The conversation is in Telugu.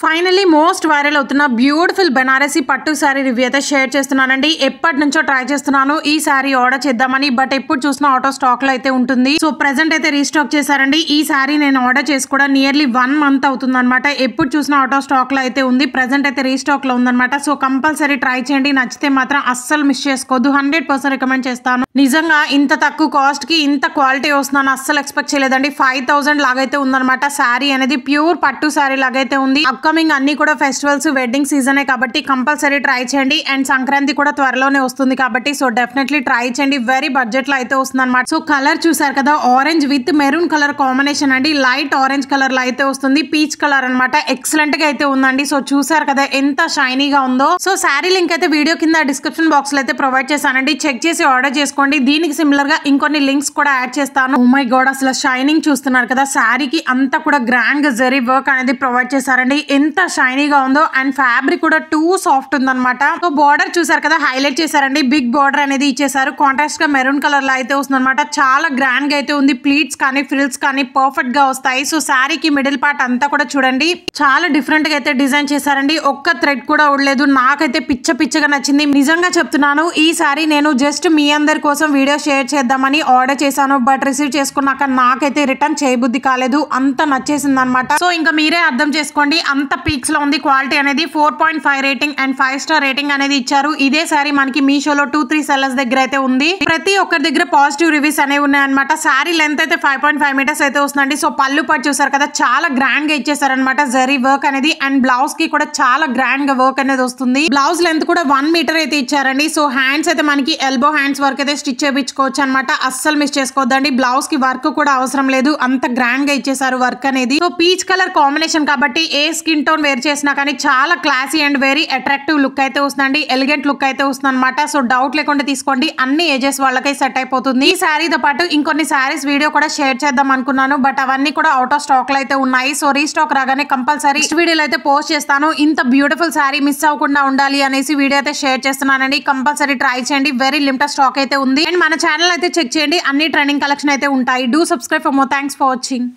ఫైనల్లీ మోస్ట్ వైరల్ అవుతున్న బ్యూటిఫుల్ బెనారసీ పట్టు శారీ రివ్యూ అయితే షేర్ చేస్తున్నానండి. ఎప్పటి నుంచో ట్రై చేస్తున్నాను ఈ శారీ ఆర్డర్ చేద్దామని, బట్ ఎప్పుడు చూసినా అవుట్ ఆఫ్ స్టాక్ లో అయితే ఉంటుంది. సో ప్రెసెంట్ అయితే రీస్టాక్ చేశారండి. ఈ శారీ నేను ఆర్డర్ చేసి కూడా నియర్లీ 1 month అవుతుంది అనమాట. ఎప్పుడు చూసినా అవుట్ ఆఫ్ స్టాక్ లో అయితే ఉంది. ప్రెసెంట్ అయితే రీస్టాక్ లో ఉందన్నమాట. సో కంపల్సరీ ట్రై చేయండి. నచ్చితే మాత్రం అస్సలు మిస్ చేసుకోవద్దు. 100% రికమెండ్ చేస్తాను. నిజంగా ఇంత తక్కువ కాస్ట్ కి ఇంత క్వాలిటీ వస్తుందని అస్సలు ఎక్స్పెక్ట్ చేయలేదండి. 5000 లాగైతే ఉందన్నమాట. శారీ అనేది ప్యూర్ పట్టు శారీ లాగైతే ఉంది. అప్కమింగ్ అన్ని కూడా ఫెస్టివల్స్, వెడ్డింగ్ సీజనే కాబట్టి కంపల్సరీ ట్రై చేయండి. అండ్ సంక్రాంతి కూడా త్వరలోనే వస్తుంది కాబట్టి సో డెఫినెట్లీ ట్రై చేయండి. వెరీ బడ్జెట్ లో అయితే వస్తుంది అనమాట. సో కలర్ చూసారు కదా, orange with maroon colour combination అండి. లైట్ ఆరెంజ్ కలర్ లో అయితే వస్తుంది. పీచ్ కలర్ అనమాట. ఎక్సలెంట్ గా అయితే ఉందండి. సో చూసారు కదా ఎంత షైనీగా ఉందో. సో శారీ లింక్ అయితే వీడియో కింద డిస్క్రిప్షన్ బాక్స్ లో అయితే ప్రొవైడ్ చేశానండి. చెక్ చేసి ఆర్డర్ చేసుకోండి. దీనికి సిమిలర్ గా ఇంకొన్ని లింక్స్ కూడా యాడ్ చేస్తాను. ఓ మై గాడ్, అసలు షైనింగ్ చూస్తున్నారు కదా, శారీకి అంతా కూడా గ్రాండ్ గా జరీ వర్క్ అనేది ప్రొవైడ్ చేశారండి. ఎంత షైనీగా ఉందో. అండ్ ఫ్యాబ్రిక్ కూడా టూ సాఫ్ట్ ఉందన్నమాట. సో బార్డర్ చూసారు కదా, హైలైట్ చేశారండి. బిగ్ బార్డర్ అనేది ఇచ్చేసారు. కాంట్రాస్ట్ గా మెరూన్ కలర్ లో అయితే వస్తుంది అనమాట. చాలా గ్రాండ్ గా అయితే ఉంది. ప్లీట్స్ కానీ ఫ్రిల్స్ కానీ పర్ఫెక్ట్ గా వస్తాయి. సో శారీకి మిడిల్ పార్ట్ అంతా కూడా చూడండి చాలా డిఫరెంట్ గా అయితే డిజైన్ చేశారండి. ఒక్క థ్రెడ్ కూడా ఉండలేదు. నాకైతే పిచ్చగా నచ్చింది. నిజంగా చెప్తున్నాను, ఈ శారీ నేను జస్ట్ మీ అందరి కోసం వీడియో షేర్ చేద్దామని ఆర్డర్ చేశాను. బట్ రిసీవ్ చేసుకున్నాక నాకైతే రిటర్న్ చేయబుద్ధి కాలేదు. అంత నచ్చేసింది అనమాట. సో ఇంకా మీరే అర్థం చేసుకోండి. అంత పీక్స్ లో ఉంది. క్వాలిటీ అనేది 4.5 రేటింగ్ అండ్ 5 స్టార్ రేటింగ్ అనేది ఇచ్చారు. ఇదే సారీ మనకి మీషోలో 2-3 సెల్లర్స్ దగ్గర అయితే ఉంది. ప్రతి ఒక్కరి దగ్గర పాజిటివ్ రివ్యూస్ అనేవి ఉన్నాయన్నమాట. సారీ లెంత్ అయితే 5.5 మీటర్స్ అయితే వస్తుందండి. సో పళ్ళు పట్టు చూసారు కదా, చాలా గ్రాండ్ గా ఇచ్చేసారనమాట. జరీ వర్క్ అనేది. అండ్ బ్లౌజ్ కి కూడా చాలా గ్రాండ్ గా వర్క్ అనేది వస్తుంది. బ్లౌజ్ లెంత్ కూడా 1 మీటర్ అయితే ఇచ్చారండి. సో హ్యాండ్స్ అయితే మనకి ఎల్బో హ్యాండ్స్ వర్క్ అయితే స్టిచ్ చేయించుకోవచ్చు అనమాట. అస్సలు మిస్ చేసుకోవద్దండి. బ్లౌజ్ కి వర్క్ కూడా అవసరం లేదు. అంత గ్రాండ్ గా ఇచ్చేసారు వర్క్ అనేది. సో పీచ్ కలర్ కాంబినేషన్ కాబట్టి ఏ స్కిన్ టోన్ వేర్ చేసినా కానీ చాలా classy and very attractive look అయితే వస్తుందండి. ఎలిగెంట్ లుక్ అయితే వస్తుంది అనమాట. సో డౌట్ లేకుండా తీసుకోండి. అన్ని ఏజెస్ వాళ్ళకై సెట్ అయిపోతుంది. ఈ శారీతో పాటు ఇంకొన్ని శారీస్ వీడియో కూడా షేర్ చేద్దాం అనుకున్నాను. బట్ అవన్నీ కూడా అవుట్ ఆఫ్ స్టాక్ లో అయితే ఉన్నాయి. సో రీస్టాక్ రాగానే కంపల్సరీ వీడియోలో అయితే పోస్ట్ చేస్తాను. ఇంత బ్యూటిఫుల్ శారీ మిస్ అవ్వకుండా ఉండాలి అనేసి వీడియో అయితే షేర్ చేస్తున్నానండి. కంపల్సరీ ట్రై చేయండి. వెరీ లిమిటెడ్ స్టాక్ అయితే ఉంది. అండ్ మన ఛానల్ అయితే చెక్ చేయండి. అన్ని ట్రెండింగ్ కలెక్షన్ అయితే ఉంటాయి. Do subscribe for more. Thanks for watching.